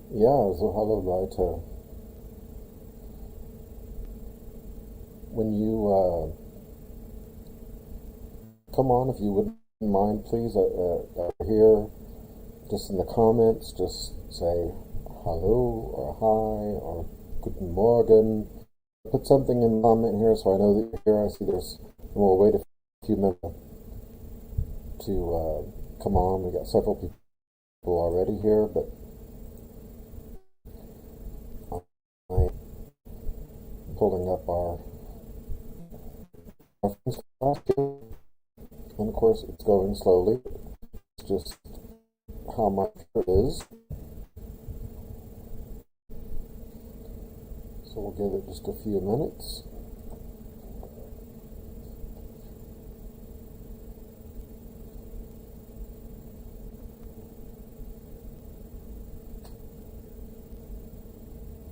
Ja, so hallo Leute. When you come on, if you wouldn't mind, please, here, just in the comments, just say hello or hi or guten Morgen. Put something in the comment here so I know that you're here. I see there's, and we'll wait a few minutes to come on. We got several people already here, but I'm pulling up our friends class here. And of course, it's going slowly. It's just how much it is. So we'll give it just a few minutes.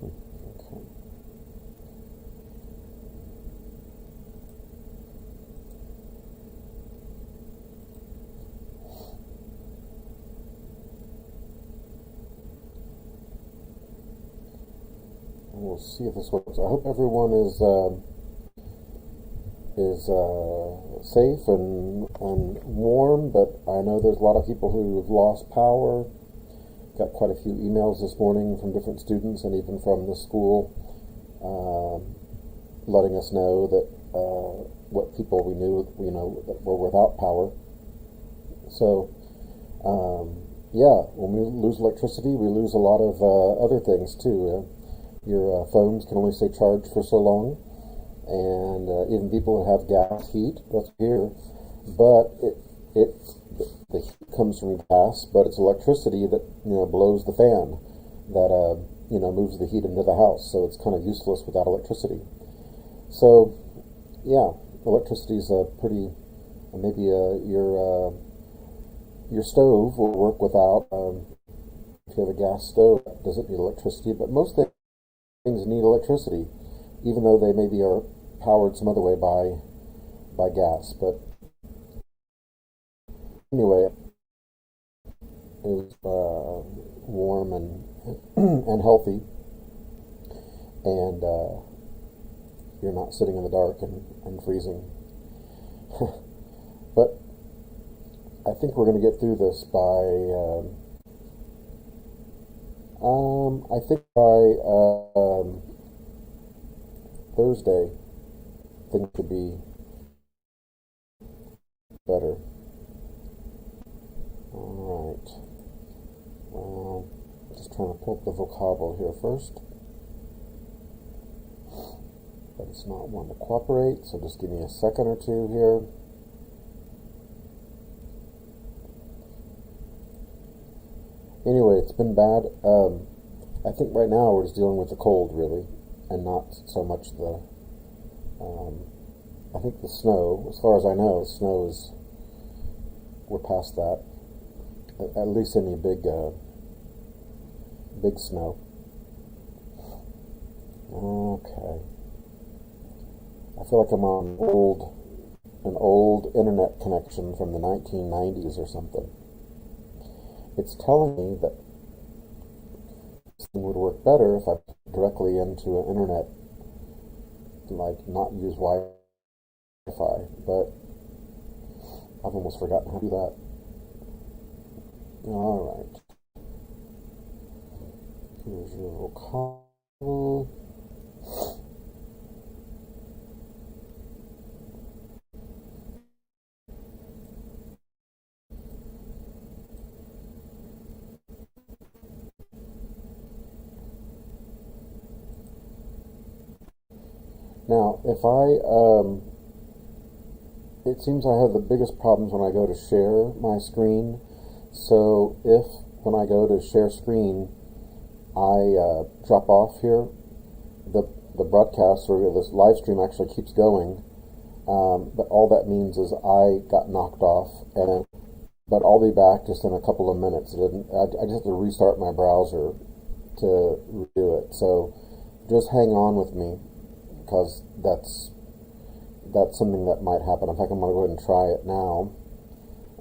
Okay. And we'll see if this works. I hope everyone is safe and warm, but I know there's a lot of people who have lost power. Got quite a few emails this morning from different students and even from the school letting us know that what people we knew, that were without power. So, yeah, when we lose electricity, we lose a lot of other things too. Your phones can only stay charged for so long, and even people who have gas heat, that's here, but it the heat comes from gas, but it's electricity that blows the fan that moves the heat into the house. So it's kind of useless without electricity. So yeah, electricity is a pretty maybe your stove will work without. If you have a gas stove, it doesn't need electricity, but most things need electricity, even though they maybe are powered some other way by gas. But anyway, it was warm and and healthy, and you're not sitting in the dark and freezing. But I think we're going to get through this by. I think by Thursday, things should be better. All right. Just trying to pull up the vocabulary here first. But it's not one to cooperate, so just give me a second or two here. Anyway, it's been bad. I think right now we're just dealing with the cold, really, and not so much the. I think the snow, as far as I know, snow is. We're past that. At least any big snow. Okay. I feel like I'm on an old internet connection from the 1990s or something. It's telling me that this thing would work better if I put it directly into an internet, like not use Wi-Fi, but I've almost forgotten how to do that. All right. Here's your vocabulary. Now, if it seems I have the biggest problems when I go to share my screen. So if when I go to share screen, I drop off here, the broadcast or this live stream actually keeps going. But all that means is I got knocked off, but I'll be back just in a couple of minutes. I just have to restart my browser to redo it. So just hang on with me because that's something that might happen. In fact, I'm going to go ahead and try it now.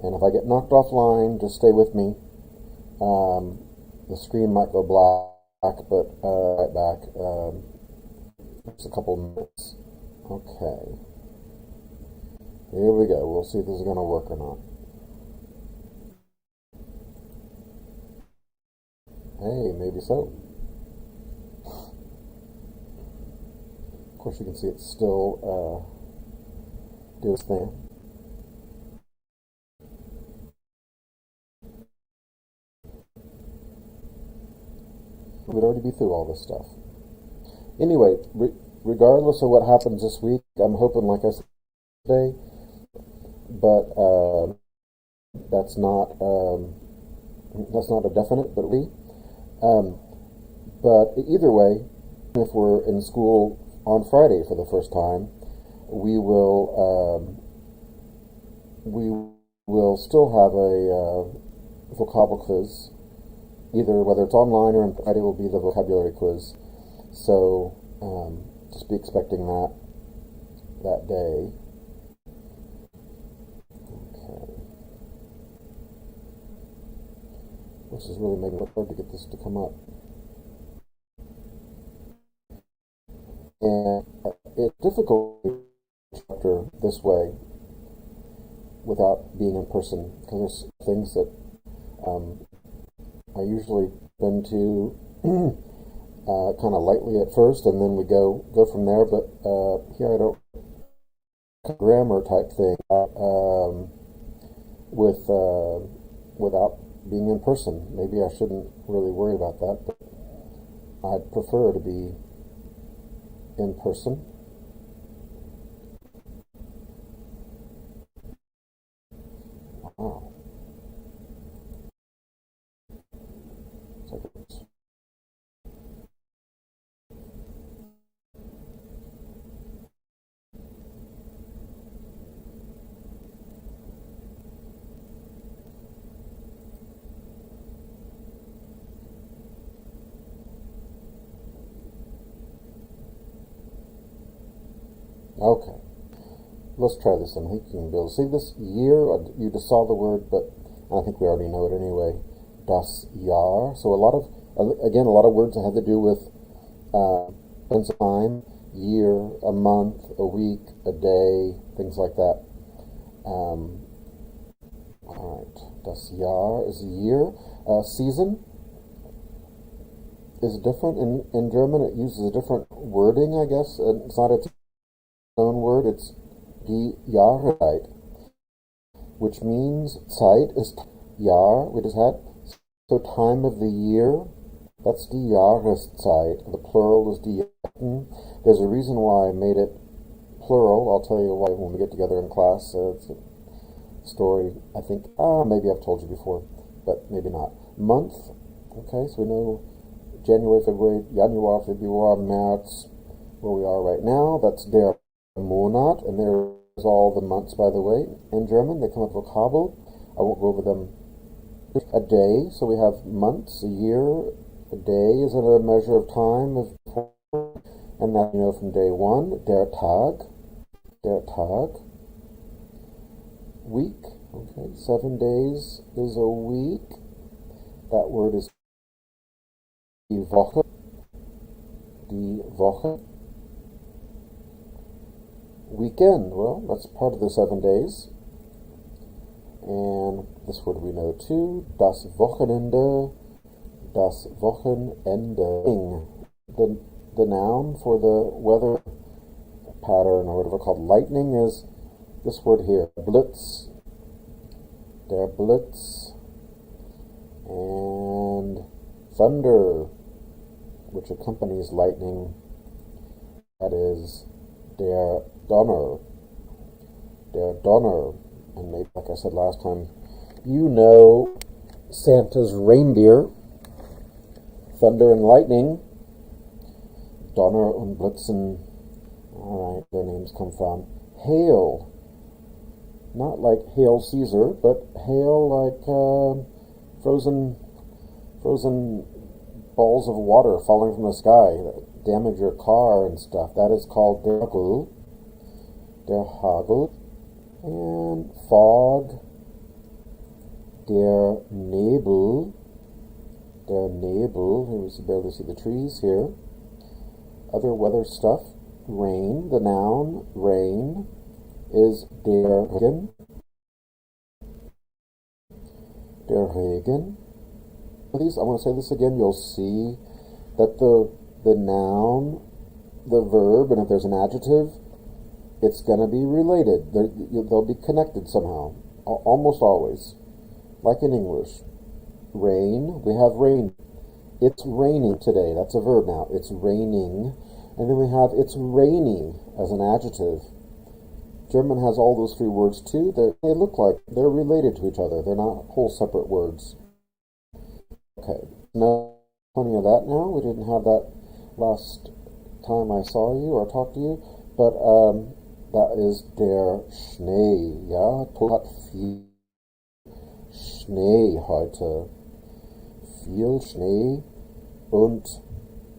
And if I get knocked offline, just stay with me. The screen might go black, but right back. Just a couple minutes. Okay. Here we go. We'll see if this is going to work or not. Hey, maybe so. Of course, you can see it's still doing its thing. We'd already be through all this stuff. Anyway, regardless of what happens this week, I'm hoping, like I said today, but that's not a definite, but but either way, if we're in school on Friday for the first time, we will still have a vocabulary quiz. Either whether it's online or on Friday will be the vocabulary quiz. So just be expecting that day. Okay. This is really making it hard to get this to come up. And it's difficult to structure this way without being in person, because there's things that I usually bend to kind of lightly at first, and then we go from there. But here I don't grammar type thing without being in person. Maybe I shouldn't really worry about that, but I'd prefer to be in person. Wow. Okay, let's try this. I think you can be able to see this year. You just saw the word, but I think we already know it anyway. Das Jahr. So a lot of words that have to do with time, year, a month, a week, a day, things like that. All right, das Jahr is a year. Season is different in German. It uses a different wording, I guess. It's not its own word. It's die Jahreszeit, which means Zeit is Jahr. We just had so time of the year. That's die Jahreszeit. The plural is die Jahren. There's a reason why I made it plural. I'll tell you why when we get together in class. It's a story. I think maybe I've told you before, but maybe not. Month. Okay, so we know January, February, Januar, Februar, März, where we are right now. That's der Monat, and there's all the months, by the way. In German, they come with vocabulary. I won't go over them. A day, so we have months, a year. A day is a measure of time, and that you know from day one. Der Tag. Week, okay, 7 days is a week. That word is die Woche. Weekend, well, that's part of the 7 days. And this word we know too, das Wochenende. The noun for the weather pattern or whatever called lightning is this word here, Blitz. Der Blitz. And thunder, which accompanies lightning, that is der Donner. And maybe, like I said last time, you know Santa's reindeer, thunder and lightning, Donner und Blitzen. Alright, their names come from. Hail, not like Hail Caesar, but hail like frozen balls of water falling from the sky that damage your car and stuff. That is called der Hagel. And fog, der Nebel, Der Nebel, here we can barely see the trees here. Other weather stuff, rain, the noun rain is der Regen. Der Regen. These, I want to say this again, you'll see that the noun, the verb, and if there's an adjective, it's going to be related. They'll be connected somehow, almost always. Like in English. Rain, we have rain. It's raining today. That's a verb now. It's raining. And then we have it's raining as an adjective. German has all those three words too. They look like they're related to each other. They're not whole separate words. Okay, now plenty of that now. We didn't have that last time I saw you or talked to you. But that is der Schnee. Ja, hat viel Schnee heute. Viel Schnee und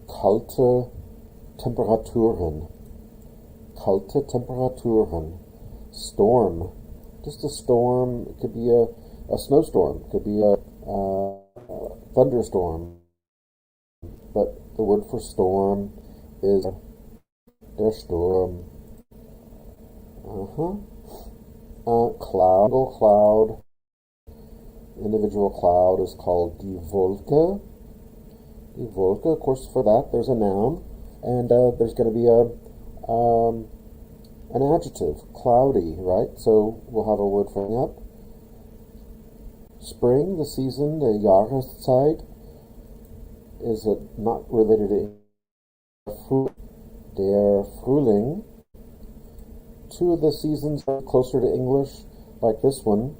kalte Temperaturen. Kalte Temperaturen. Storm. Just a storm. It could be a snowstorm. It could be a thunderstorm. But the word for storm is der Sturm. Cloud. Individual cloud is called die Wolke. Die Wolke, of course, for that there's a noun, and there's going to be an adjective, cloudy, right? So we'll have a word for up. Spring, the season, the Jahreszeit, is not related to der Frühling. Two of the seasons are closer to English, like this one.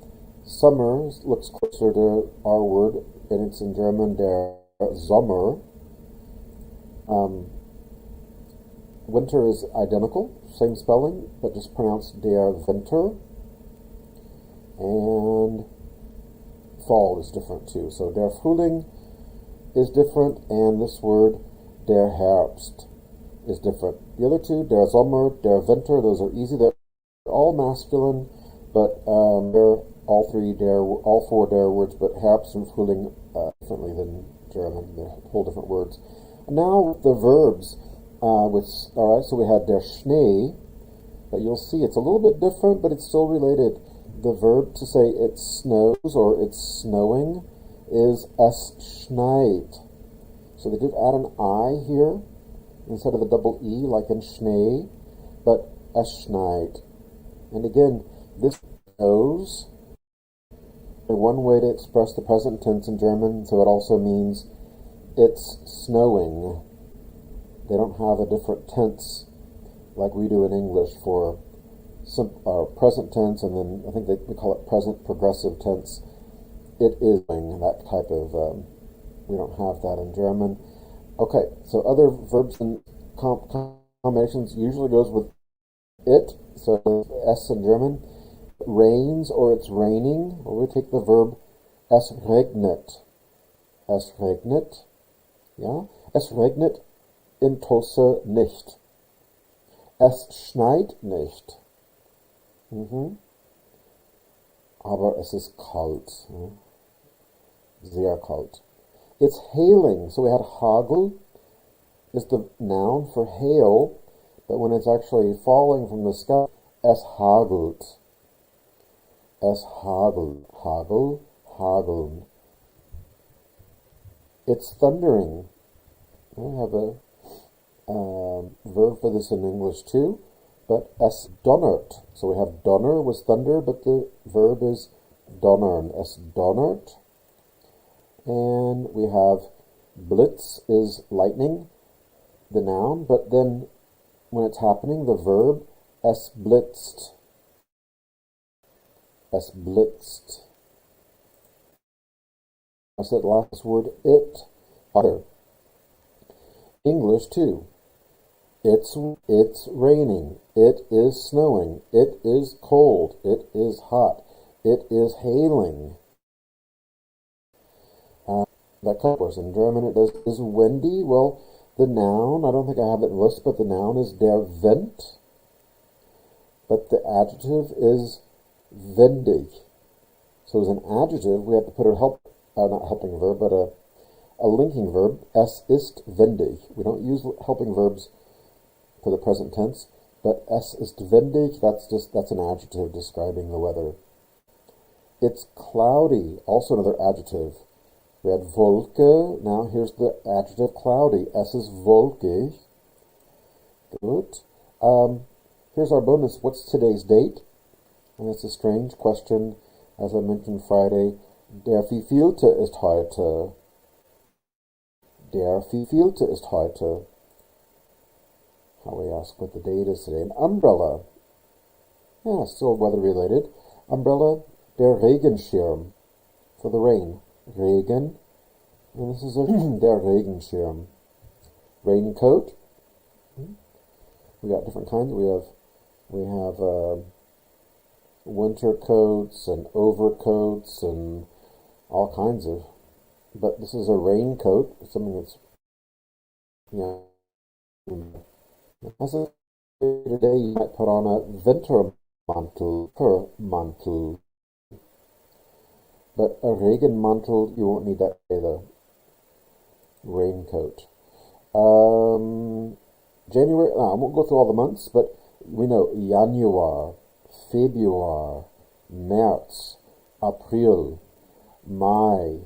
Summer looks closer to our word, and it's in German, der Sommer. Winter is identical, same spelling, but just pronounced der Winter. And fall is different too. So der Frühling is different, and this word, der Herbst, is different. The other two, der Sommer, der Winter, those are easy. They're all masculine, but they're all four der words, but Herbst and Frühling differently than German. They're whole different words. Now the verbs, alright, so we had der Schnee, but you'll see it's a little bit different, but it's still related. The verb to say it snows or it's snowing is es schneit. So they did add an I here instead of a double E like in Schnee, but es schneit. And again, this snows. One way to express the present tense in German, so it also means it's snowing. They don't have a different tense like we do in English for present tense, and then I think we call it present progressive tense. It is that type of, we don't have that in German. Okay, so other verbs and combinations usually goes with it, so S in German. Rains or it's raining, or we take the verb es regnet. Es regnet, ja. Es regnet in Tosse nicht. Es schneit nicht. Aber es ist kalt. Sehr kalt. It's hailing. So we had hagel is the noun for hail, but when it's actually falling from the sky, es hagelt. Es hagel, hagel, hageln. It's thundering. I have a verb for this in English too, but es donnert. So we have donner was thunder, but the verb is donnern. Es donnert. And we have blitz is lightning, the noun, but then when it's happening, the verb, es blitzt. Es blitzt. I said last word, it, other. English too. It's raining. It is snowing. It is cold. It is hot. It is hailing. That covers. In German it is windy. Well, the noun, I don't think I have it in the list, but the noun is der Wind. But the adjective is windig. So as an adjective, we have to put a not helping verb, but a linking verb, es ist windig. We don't use helping verbs for the present tense, but es ist windig, that's an adjective describing the weather. It's cloudy, also another adjective. We had Wolke, now here's the adjective cloudy. Es ist wolkig. Good. Here's our bonus. What's today's date? And it's a strange question. As I mentioned Friday, der wievielte ist heute? Der wievielte ist heute? How we ask what the date is today. An umbrella. Yeah, still weather related. Umbrella, der Regenschirm. For the rain. Regen. And this is der Regenschirm. Raincoat. We got different kinds. We have winter coats and overcoats and all kinds of. But this is a raincoat, something that's, yeah. As a today, you might put on a Wintermantel. But a Regenmantel, you won't need that either. Raincoat. January, I won't go through all the months, but we know Januar, Februar, März, April, Mai,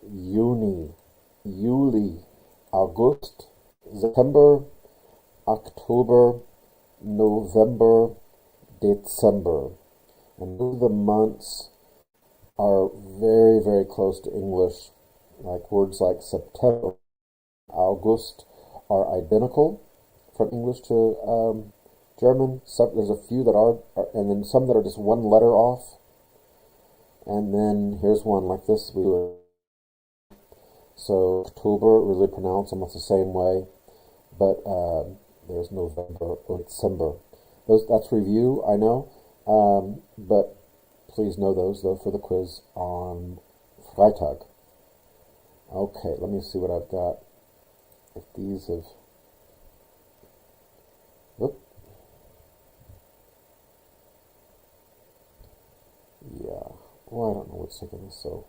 Juni, Juli, August, September, October, November, December. And those the months are very, very close to English. Like words like September, August are identical from English to German. There's a few that are, and then some that are just one letter off. And then here's one like this. So October really pronounced almost the same way, but there's November or December. That's review, I know, but please know those though for the quiz on Freitag. Okay, let me see what I've got. If these have. Oop. Yeah. Well, I don't know what's taking this so.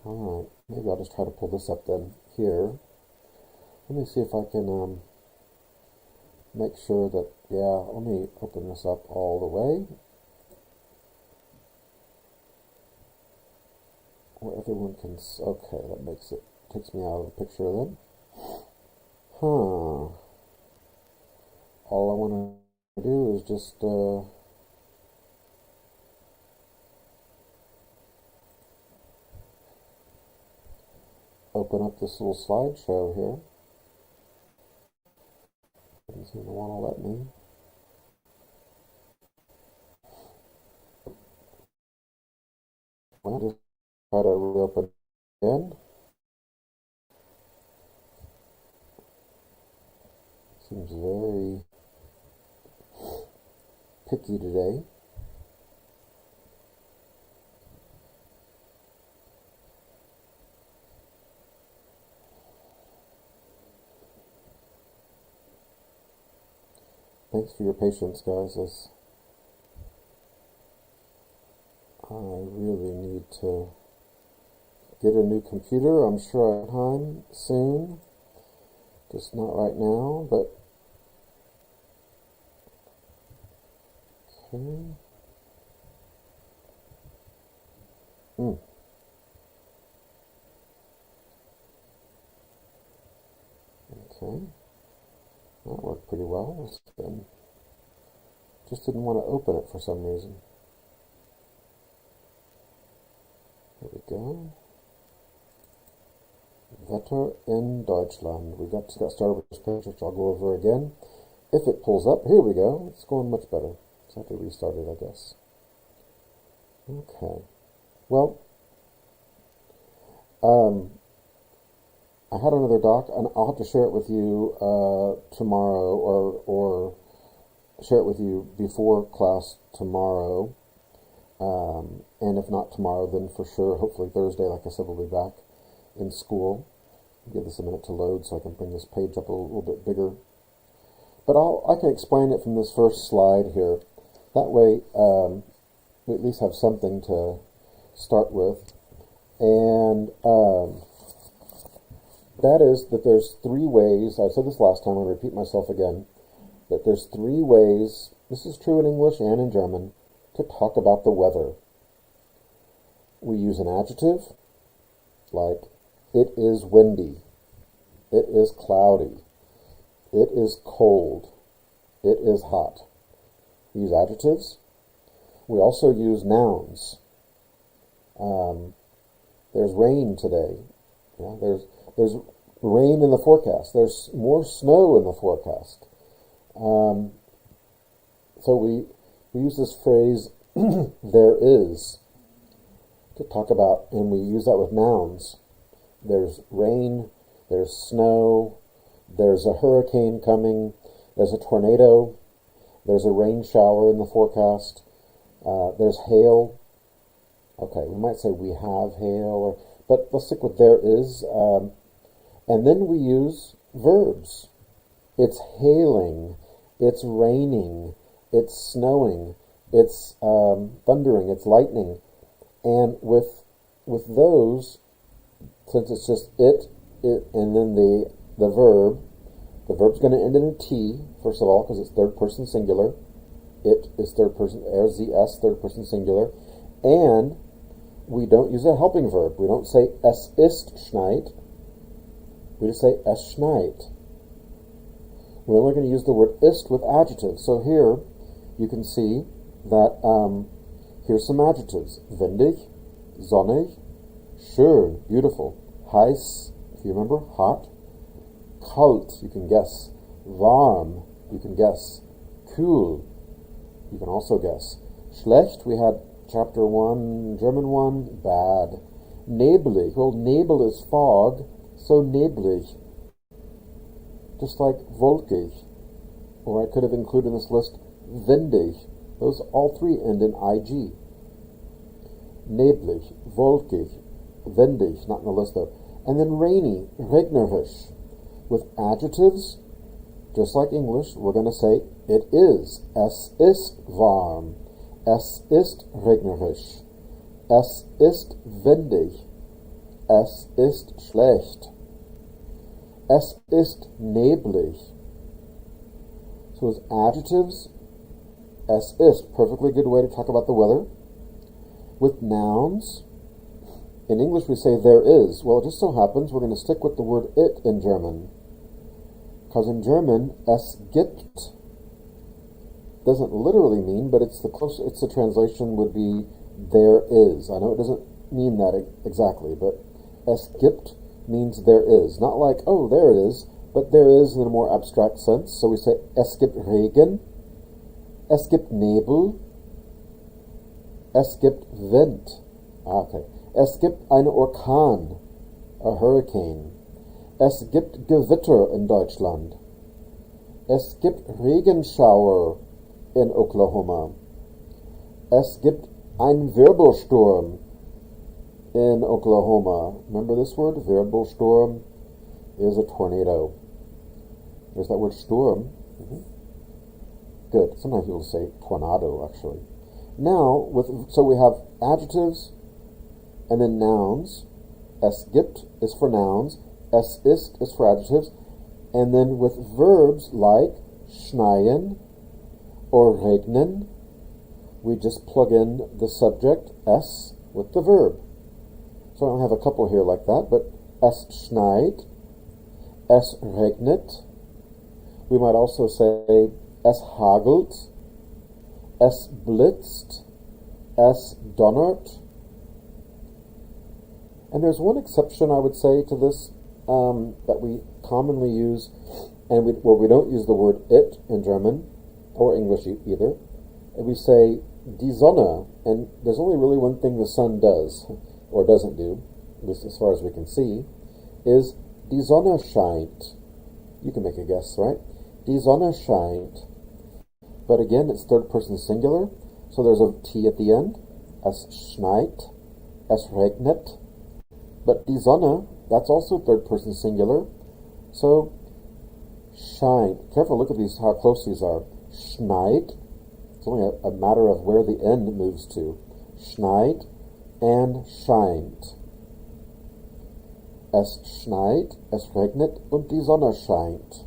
Alright, maybe I'll just try to pull this up then here. Let me see if I can make sure that, yeah, let me open this up all the way. Where everyone can, okay, that takes me out of the picture then. All I want to do is just, open up this little slideshow here. Doesn't seem to want to let me. I'll just try to reopen again. Seems very picky today. Thanks for your patience, guys, as I really need to get a new computer. I'm sure I have time soon. Just not right now, but okay. Okay. That worked pretty well. Just didn't want to open it for some reason. There we go. Wetter in Deutschland. We got started with this page, which I'll go over again. If it pulls up, here we go. It's going much better. Just have to restart it, I guess. Okay. Well, I had another doc, and I'll have to share it with you tomorrow, or share it with you before class tomorrow. And if not tomorrow, then for sure, hopefully Thursday, like I said, we'll be back in school. Give this a minute to load so I can bring this page up a little bit bigger. But I can explain it from this first slide here. That way, we at least have something to start with, and that is that there's three ways. I said this last time, I'll repeat myself again, that there's three ways, this is true in English and in German, to talk about the weather. We use an adjective, like, it is windy, it is cloudy, it is cold, it is hot. We use adjectives. We also use nouns. There's rain today. Yeah, there's rain in the forecast. There's more snow in the forecast. So we use this phrase, there is, to talk about, and we use that with nouns. There's rain, there's snow, there's a hurricane coming, there's a tornado, there's a rain shower in the forecast, there's hail. Okay, we might say we have hail, but let's stick with there is. And then we use verbs. It's hailing, it's raining, it's snowing, it's thundering, it's lightning. And with those, since it's just it, and then the verb's going to end in a T, first of all, because it's third person singular. It is third person, there's the S, third person singular. And we don't use a helping verb. We don't say es ist schneit. We just say es schneit. We're only going to use the word ist with adjectives. So here you can see that here's some adjectives. Windig, sonnig, schön, beautiful, heiß, if you remember, hot, kalt, you can guess, warm, you can guess, kühl, you can also guess. Schlecht, we had chapter 1, German 1, bad. Nebelig, well, nebel is fog, so neblig. Just like wolkig, or I could have included in this list windig. Those all three end in ig. Neblig, wolkig, windig, not in the list though. And then rainy, regnerisch. With adjectives, just like English, we're going to say it is. Es ist warm. Es ist regnerisch. Es ist windig. Es ist schlecht. Es ist neblig. So as adjectives, es ist, perfectly good way to talk about the weather. With nouns, in English we say there is. Well, it just so happens we're going to stick with the word it in German. Because in German, es gibt doesn't literally mean, but it's the translation would be there is. I know it doesn't mean that exactly, but es gibt means there is. Not like, oh, there it is, but there is in a more abstract sense. So we say es gibt Regen, es gibt Nebel, es gibt Wind. Okay. Es gibt einen Orkan, a hurricane. Es gibt Gewitter in Deutschland. Es gibt Regenschauer in Oklahoma. Es gibt einen Wirbelsturm in Oklahoma. Remember this word? Wirbelsturm is a tornado. There's that word Sturm. Good. Sometimes people say tornado, actually. Now, so we have adjectives and then nouns. Es gibt is for nouns. Es ist is for adjectives. And then with verbs like schneien or regnen, we just plug in the subject, es, with the verb. So I don't have a couple here like that, but es schneit, es regnet. We might also say es hagelt, es blitzt, es donnert. And there's one exception, I would say, to this that we commonly use, and where we don't use the word it in German or English either. And we say die Sonne, and there's only really one thing the sun does, or doesn't do, at least as far as we can see, is die Sonne scheint. You can make a guess, right? Die Sonne scheint. But again, it's third person singular, so there's a T at the end. Es schneit, es regnet. But die Sonne, that's also third person singular. So, scheint. Careful, look at these, how close these are. Schneit. It's only a matter of where the end moves to. Schneit. and scheint. Es schneit, es regnet und die Sonne scheint.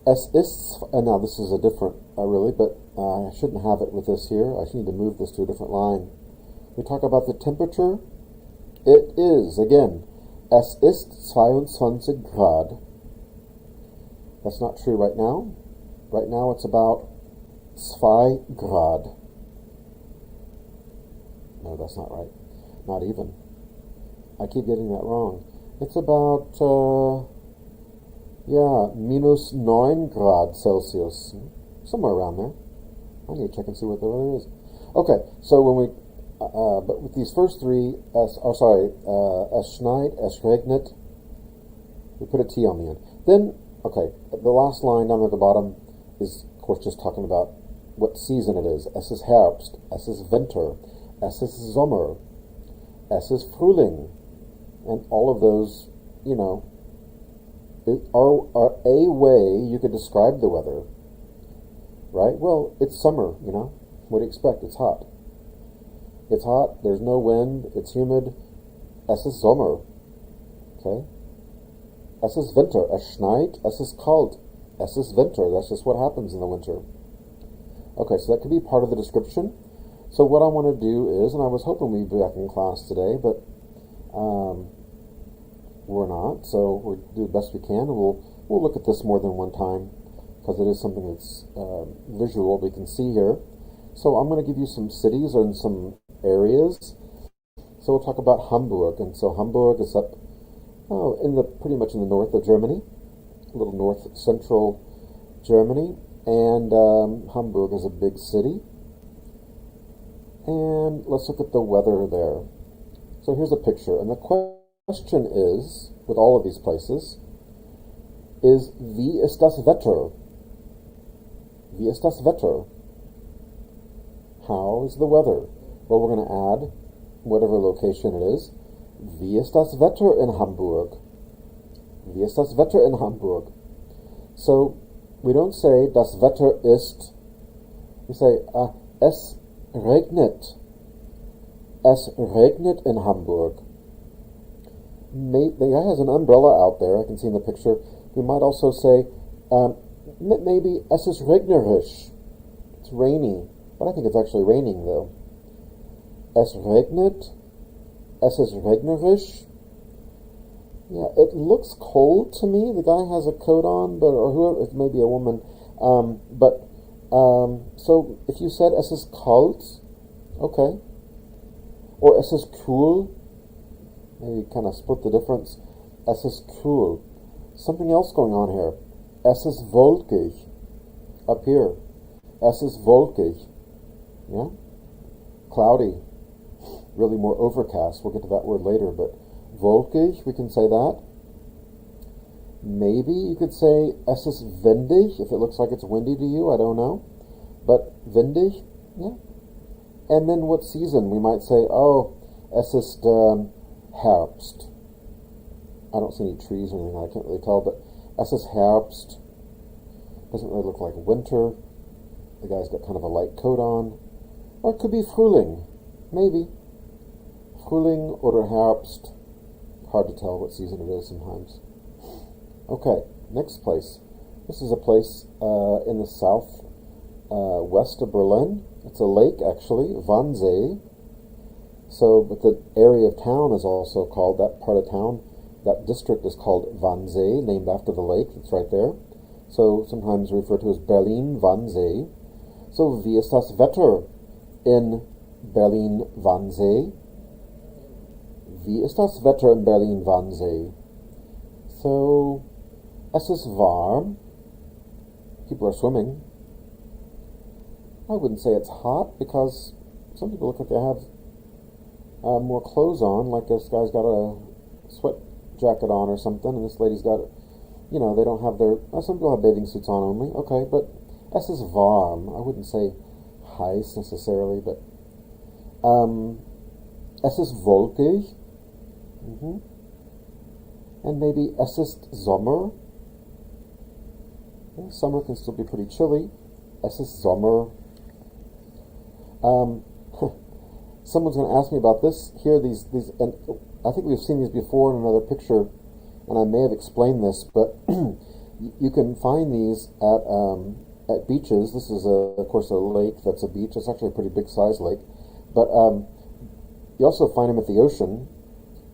Es ist, now this is a different, really, but I shouldn't have it with this here. I need to move this to a different line. We talk about the temperature. It is, again, es ist 22 Grad. That's not true right now. Right now it's about 2 Grad. No, that's not right. Not even. I keep getting that wrong. It's about, minus 9 Grad Celsius. Somewhere around there. I need to check and see what the weather is. Okay, so when we, but with these first three, es schneit, es regnet, we put a T on the end. Then, okay, the last line down at the bottom is, of course, just talking about what season it is. Es ist Herbst, es ist Winter, es ist Sommer, es ist Frühling, and all of those, you know, are a way you could describe the weather, right? Well, it's summer, you know. What do you expect? It's hot. It's hot, there's no wind, it's humid. Es ist Sommer, okay? Es ist Winter, es schneit, es ist kalt, es ist Winter. That's just what happens in the winter. Okay, so that could be part of the description. So what I want to do is, and I was hoping we'd be back in class today, but we're not, so we'll do the best we can, and we'll look at this more than one time, because it is something that's visual, we can see here. So I'm going to give you some cities and some areas. So we'll talk about Hamburg, and so Hamburg is up pretty much in the north of Germany, a little north central Germany, and Hamburg is a big city. And let's look at the weather there. So here's a picture, and the question is, with all of these places, is wie ist das Wetter? Wie ist das Wetter? How is the weather? Well, we're going to add whatever location it is. Wie ist das Wetter in Hamburg? Wie ist das Wetter in Hamburg? So we don't say das Wetter ist. We say es regnet. Es regnet in Hamburg. The guy has an umbrella out there. I can see in the picture. We might also say maybe es ist regnerisch. It's rainy. But I think it's actually raining, though. Es regnet. Es ist regnerisch. Yeah, it looks cold to me. The guy has a coat on, or whoever, it may be a woman. So if you said es ist kalt, okay. Or es ist kühl, maybe kind of split the difference. Es ist kühl. Something else going on here. Es ist wolkig. Up here. Es ist wolkig. Yeah? Cloudy. Really more overcast. We'll get to that word later, but wolkig, we can say that. Maybe you could say es ist windig, if it looks like it's windy to you, I don't know. But windig, yeah. And then what season? We might say, es ist Herbst. I don't see any trees or anything, I can't really tell, but es ist Herbst. Doesn't really look like winter. The guy's got kind of a light coat on. Or it could be Frühling, maybe. Frühling or Herbst. Hard to tell what season it is sometimes. Okay, next place. This is a place in the south west of Berlin. It's a lake, actually, Wannsee. So, but the area of town is also called, that part of town, that district is called Wannsee, named after the lake that's right there. So sometimes referred to as Berlin-Wannsee. So, wie ist das Wetter in Berlin-Wannsee? Wie ist das Wetter in Berlin-Wannsee? So, es ist warm. People are swimming. I wouldn't say it's hot, because some people look like they have more clothes on, like this guy's got a sweat jacket on or something, and this lady's got, they don't have their, some people have bathing suits on only, okay, but es ist warm. I wouldn't say heiß necessarily, but es ist wolkig. And maybe es ist Sommer. Summer can still be pretty chilly. Es ist Sommer. Someone's going to ask me about this. Here, these, and I think we've seen these before in another picture, and I may have explained this, but you can find these at beaches. This is, of course, a lake that's a beach. It's actually a pretty big-sized lake. But you also find them at the ocean,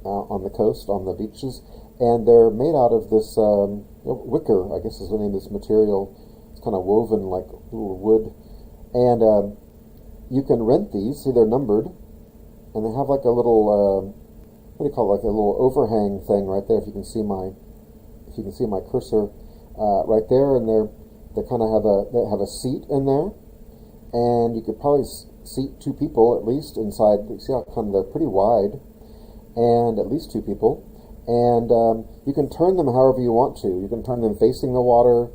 on the coast, on the beaches, and they're made out of this wicker, I guess is the name of this material. It's kind of woven like little wood. And you can rent these. See, they're numbered, and they have like a little, what do you call it, like a little overhang thing right there, if you can see my cursor right there, and they kind of they have a seat in there, and you could probably seat two people at least inside. You see how they're pretty wide, and at least two people, and you can turn them however you want to. You can turn them facing the water,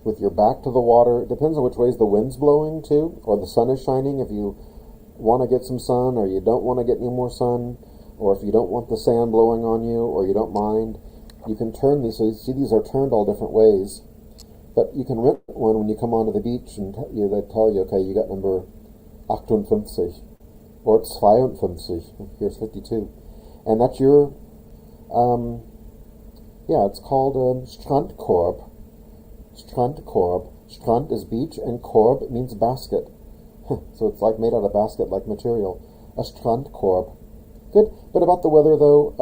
with your back to the water. It depends on which ways the wind's blowing too, or the sun is shining. If you want to get some sun, or you don't want to get any more sun, or if you don't want the sand blowing on you, or you don't mind, you can turn these. So you see, these are turned all different ways. But you can rent one when you come onto the beach, and they tell you, okay, you got number 58, or 52. Here's 52, and that's your, it's called Strandkorb. Strandkorb. Strand is beach, and Korb means basket. So it's like made out of basket-like material. A Strandkorb. Good. But about the weather, though,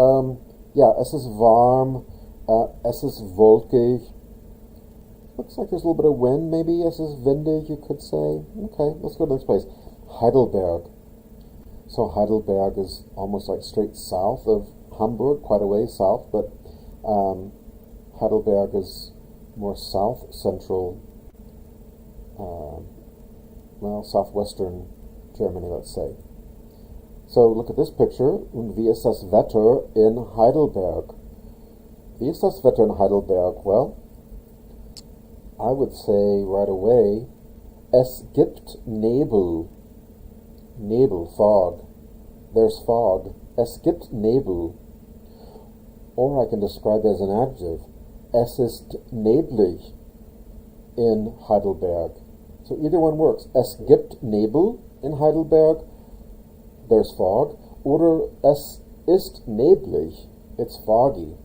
es ist warm, es ist wolkig. Looks like there's a little bit of wind, maybe. Es ist windig, you could say. Okay, let's go to the next place. Heidelberg. So Heidelberg is almost like straight south of Hamburg, quite a way south, but Heidelberg is more south-central, southwestern Germany, let's say. So look at this picture. Und wie ist das Wetter in Heidelberg? Wie ist das Wetter in Heidelberg? Well, I would say right away, es gibt Nebel. Nebel, fog. There's fog. Es gibt Nebel. Or I can describe it as an adjective. Es ist neblig in Heidelberg. So either one works. Es gibt Nebel in Heidelberg. There's fog. Oder es ist neblig. It's foggy.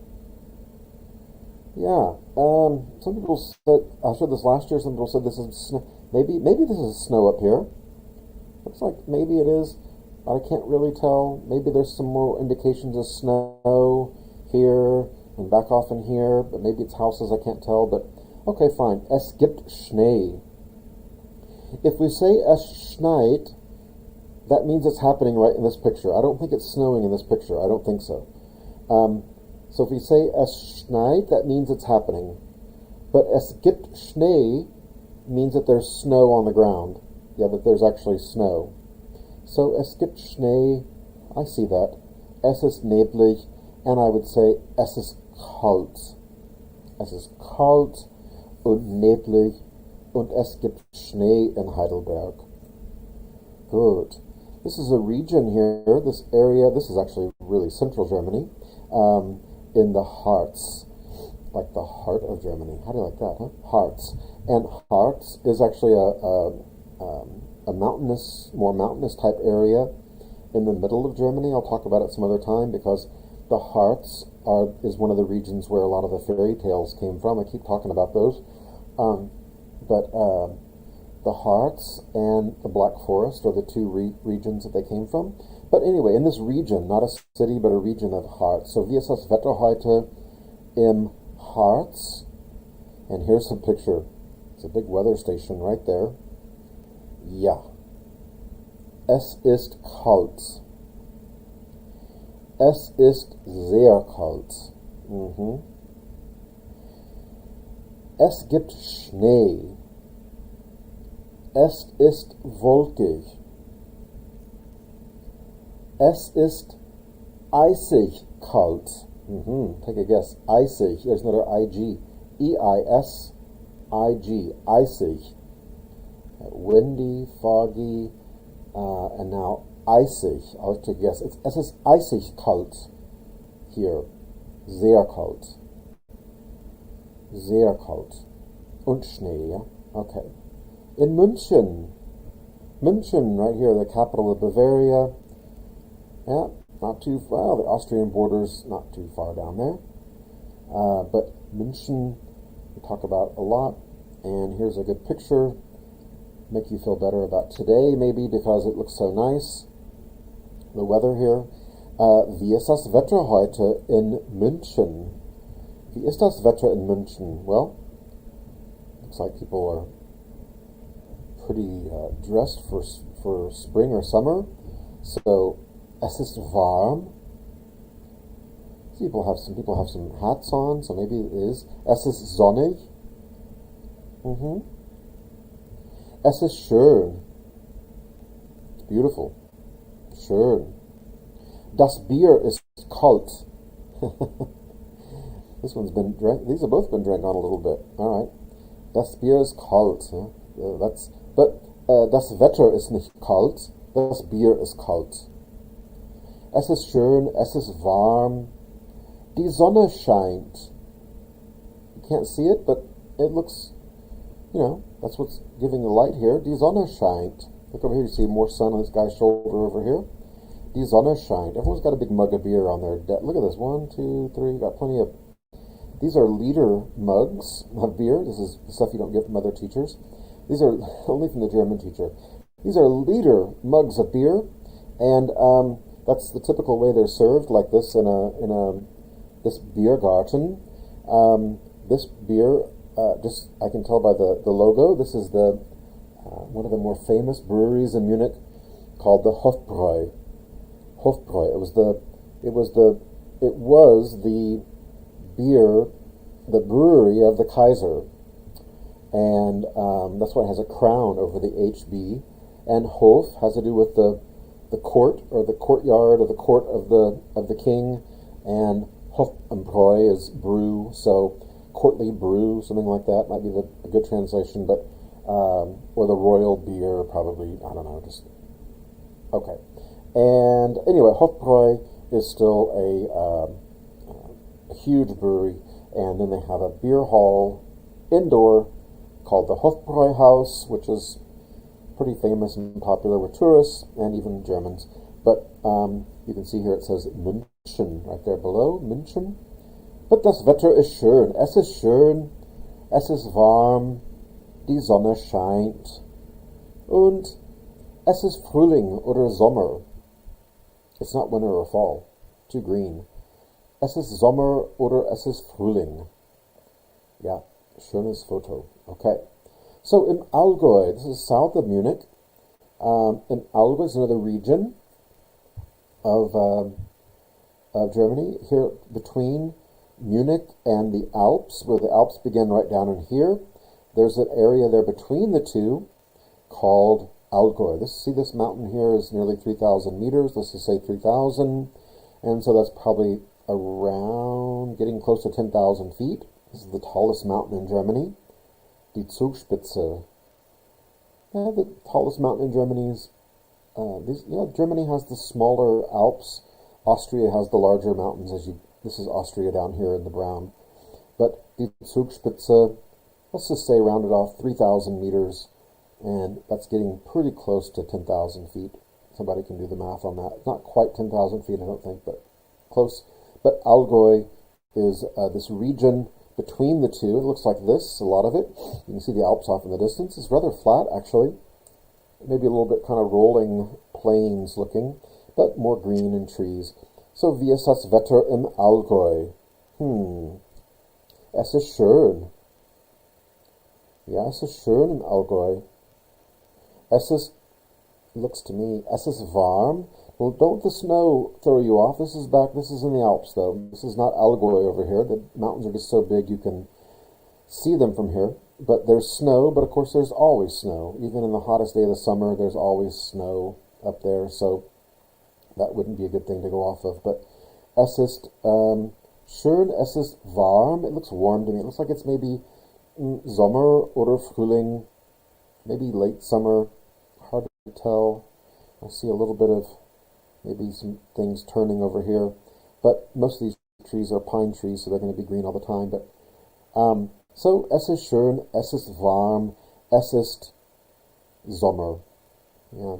Yeah. Some people said, I showed this last year, some people said this is snow. Maybe this is snow up here. Looks like maybe it is. I can't really tell. Maybe there's some more indications of snow here and back off in here, but maybe it's houses, I can't tell. But okay, fine. Es gibt Schnee. If we say es schneit, that means it's happening right in this picture. I don't think it's snowing in this picture. I don't think so. So if we say es schneit, that means it's happening. But es gibt Schnee means that there's snow on the ground. Yeah, that there's actually snow. So es gibt Schnee, I see that. Es ist neblig, and I would say es ist kalt. Es ist kalt und neblig, und es gibt Schnee in Heidelberg. Good. This is a region here, this area, this is actually really central Germany, in the Harz, like the heart of Germany. How do you like that, huh? Harz. And Harz is actually a mountainous, more mountainous type area in the middle of Germany. I'll talk about it some other time, because the Harz is one of the regions where a lot of the fairy tales came from. I keep talking about those. But the Harz and the Black Forest are the two regions that they came from. But anyway, in this region, not a city, but a region of Harz. So wie ist das Wetter heute im Harz? And here's a picture. It's a big weather station right there. Ja. Es ist kalt. Es ist sehr kalt. Es gibt Schnee. Es ist wolkig. Es ist eisig kalt. Take a guess. Eisig. There's another I-G. E-I-S-I-G. Eisig. Windy, foggy, and now eisig. I'll take a guess. Es ist eisig kalt here. Sehr kalt. Sehr kalt. Und Schnee, ja? Okay. In München. München, right here, the capital of Bavaria. Yeah, not too far. Well, the Austrian border's not too far down there. But München, we talk about a lot. And here's a good picture. Make you feel better about today, maybe, because it looks so nice. The weather here. Wie ist das Wetter heute in München? Wie ist das Wetter in München? Well, looks like people are pretty dressed for spring or summer. So, es ist warm. People have some hats on, so maybe it is. Es ist sonnig. Es ist schön. It's beautiful. Schön. Das Bier ist kalt. This one's been drank. These have both been drank on a little bit. All right. Das Bier ist kalt. Das Wetter ist nicht kalt. Das Bier ist kalt. Es ist schön. Es ist warm. Die Sonne scheint. You can't see it, but it looks, that's what's giving the light here. Die Sonne scheint. Look over here, you see more sun on this guy's shoulder over here. Die Sonne scheint. Everyone's got a big mug of beer on their look at this. 1, 2, 3. Got plenty of. These are liter mugs of beer. This is the stuff you don't get from other teachers. These are only from the German teacher. These are liter mugs of beer, and that's the typical way they're served, like this in this Biergarten. This beer, just I can tell by the logo. This is the one of the more famous breweries in Munich, called the Hofbräu. Hofbräu. It was the beer, the brewery of the Kaiser, and that's why it has a crown over the HB. And Hof has to do with the court, or the courtyard, or the court of the king, and Hofbräu is brew, so courtly brew, something like that might be a good translation, but or the royal beer, probably, I don't know, just okay. And anyway, Hofbräu is still a huge brewery, and then they have a beer hall indoor called the Hofbräuhaus, which is pretty famous and popular with tourists and even Germans. But you can see here it says München right there below, München. But das Wetter ist schön. Es ist schön. Es ist warm. Die Sonne scheint. Und es ist Frühling oder Sommer. It's not winter or fall. Too green. Es ist Sommer oder es ist Frühling. Yeah, schönes Foto. Okay. So im Allgäu, this is south of Munich. Im Allgäu is another region of Germany. Here between Munich and the Alps, where the Alps begin right down in here, there's an area there between the two called Allgäu. See this mountain here is nearly 3,000 meters. Let's just say 3,000. And so that's probably around getting close to 10,000 feet. This is the tallest mountain in Germany. Die Zugspitze. Yeah, the tallest mountain in Germany is Germany has the smaller Alps. Austria has the larger mountains. This is Austria down here in the brown. But die Zugspitze, let's just say rounded off 3,000 meters, and that's getting pretty close to 10,000 feet. Somebody can do the math on that. Not quite 10,000 feet, I don't think, but close. But Allgäu is this region between the two. It looks like this, a lot of it. You can see the Alps off in the distance. It's rather flat, actually. Maybe a little bit kind of rolling plains looking, but more green and trees. So, wie ist das Wetter im Allgäu? Es ist schön. Ja, es ist schön im Allgäu. Looks to me, es ist warm. Well, don't the snow throw you off? This is in the Alps, though. This is not Allgäu over here. The mountains are just so big you can see them from here. But there's snow, but of course there's always snow. Even in the hottest day of the summer, there's always snow up there, so that wouldn't be a good thing to go off of. But es ist schön, es ist warm. It looks warm to me. It looks like it's maybe Sommer oder Frühling, maybe late summer. Hard to tell. I see a little bit of maybe some things turning over here, but most of these trees are pine trees, so they're going to be green all the time. But so es ist schön, es ist warm, es ist Sommer. Yeah.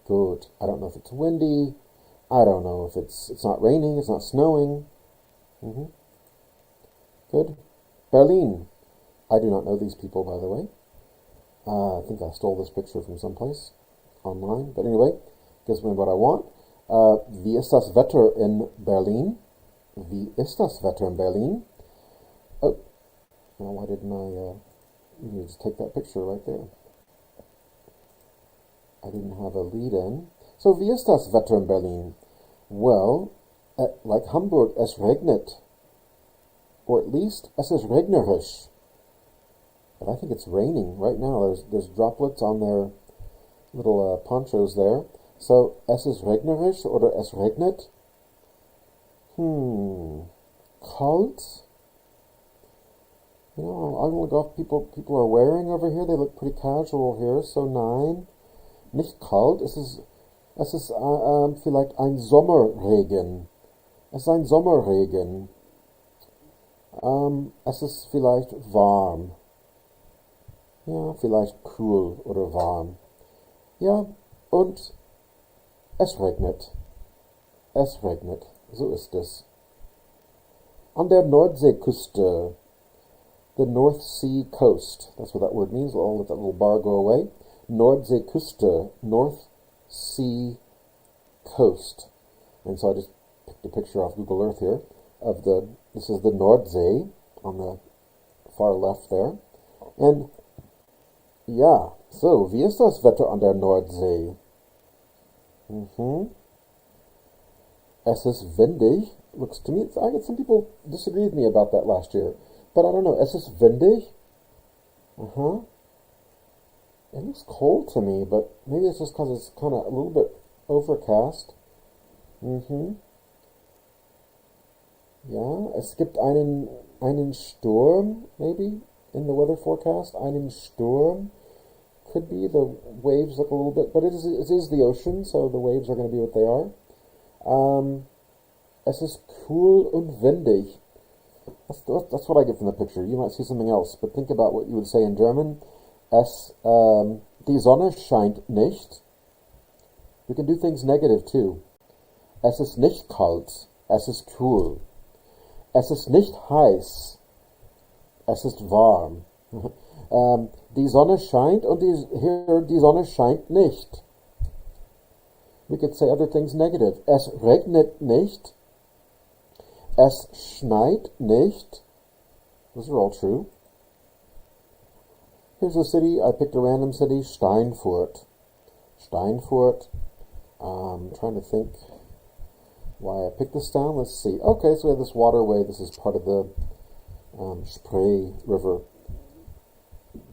Good. I don't know if it's windy. I don't know if it's not raining, it's not snowing. hmm Good. Berlin. I do not know these people, by the way. I think I stole this picture from someplace online. But anyway, gives me what I want. Wie ist das Wetter in Berlin? Wie ist das Wetter in Berlin? Oh, well, why didn't I you just take that picture right there? I didn't have a lead in. So, wie ist das Wetter in Berlin? Well, like Hamburg, es regnet. Or at least, es ist regnerisch. But I think it's raining right now. There's droplets on their little ponchos there. So, es ist regnerisch oder es regnet? Kalt? You know, I don't look off people are wearing over here. They look pretty casual here. So, nein. Nicht kalt. Es ist vielleicht ein Sommerregen. Es ist ein Sommerregen. Es ist vielleicht warm. Ja, vielleicht kühl oder warm. Ja, und es regnet. Es regnet. So ist es. An der Nordseeküste. The North Sea coast. That's what that word means. I'll let that little bar go away. Nordseeküste. North Sea coast. And so I just picked a picture off Google Earth here of this is the Nordsee on the far left there. And yeah, so, wie ist das Wetter an der Nordsee? Es ist windig. Looks to me, I get some people disagree with me about that last year. But I don't know, es ist windig. It looks cold to me, but maybe it's just because it's kind of a little bit overcast. Ja, es gibt einen Sturm, maybe, in the weather forecast. Einen Sturm. Could be the waves look a little bit, but it is the ocean, so the waves are going to be what they are. Es ist cool und windig. That's what I get from the picture. You might see something else, but think about what you would say in German. Die Sonne scheint nicht. We can do things negative too. Es ist nicht kalt. Es ist cool. Es ist nicht heiß. Es ist warm. Die Sonne scheint und die Sonne scheint nicht. We could say other things negative. Es regnet nicht. Es schneit nicht. Those are all true. Here's a city. I picked a random city. Steinfurt. Steinfurt. I'm trying to think why I picked this down. Let's see. Okay, so we have this waterway. This is part of the Spree River.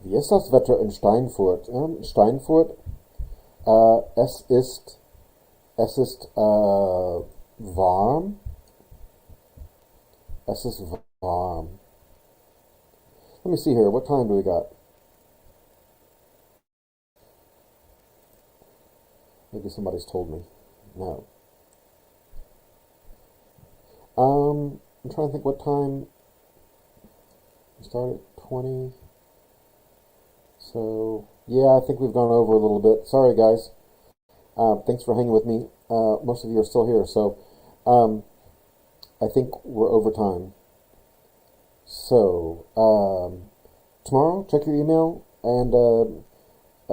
Wie ist das Wetter in Steinfurt? Steinfurt, es ist warm. Es ist warm. Let me see here. What time do we got? Maybe somebody's told me. No. I'm trying to think what time. We started at 20. So, yeah, I think we've gone over a little bit. Sorry, guys. Thanks for hanging with me. Most of you are still here, so I think we're over time. So, tomorrow, check your email and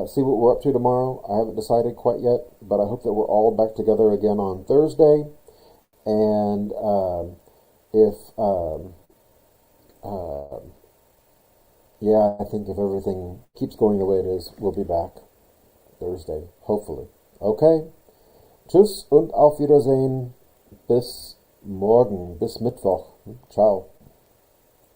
see what we're up to tomorrow. I haven't decided quite yet, but I hope that we're all back together again on Thursday. And yeah, I think if everything keeps going the way it is, we'll be back Thursday, hopefully. Okay? Tschüss und auf Wiedersehen. Bis morgen, bis Mittwoch. Ciao.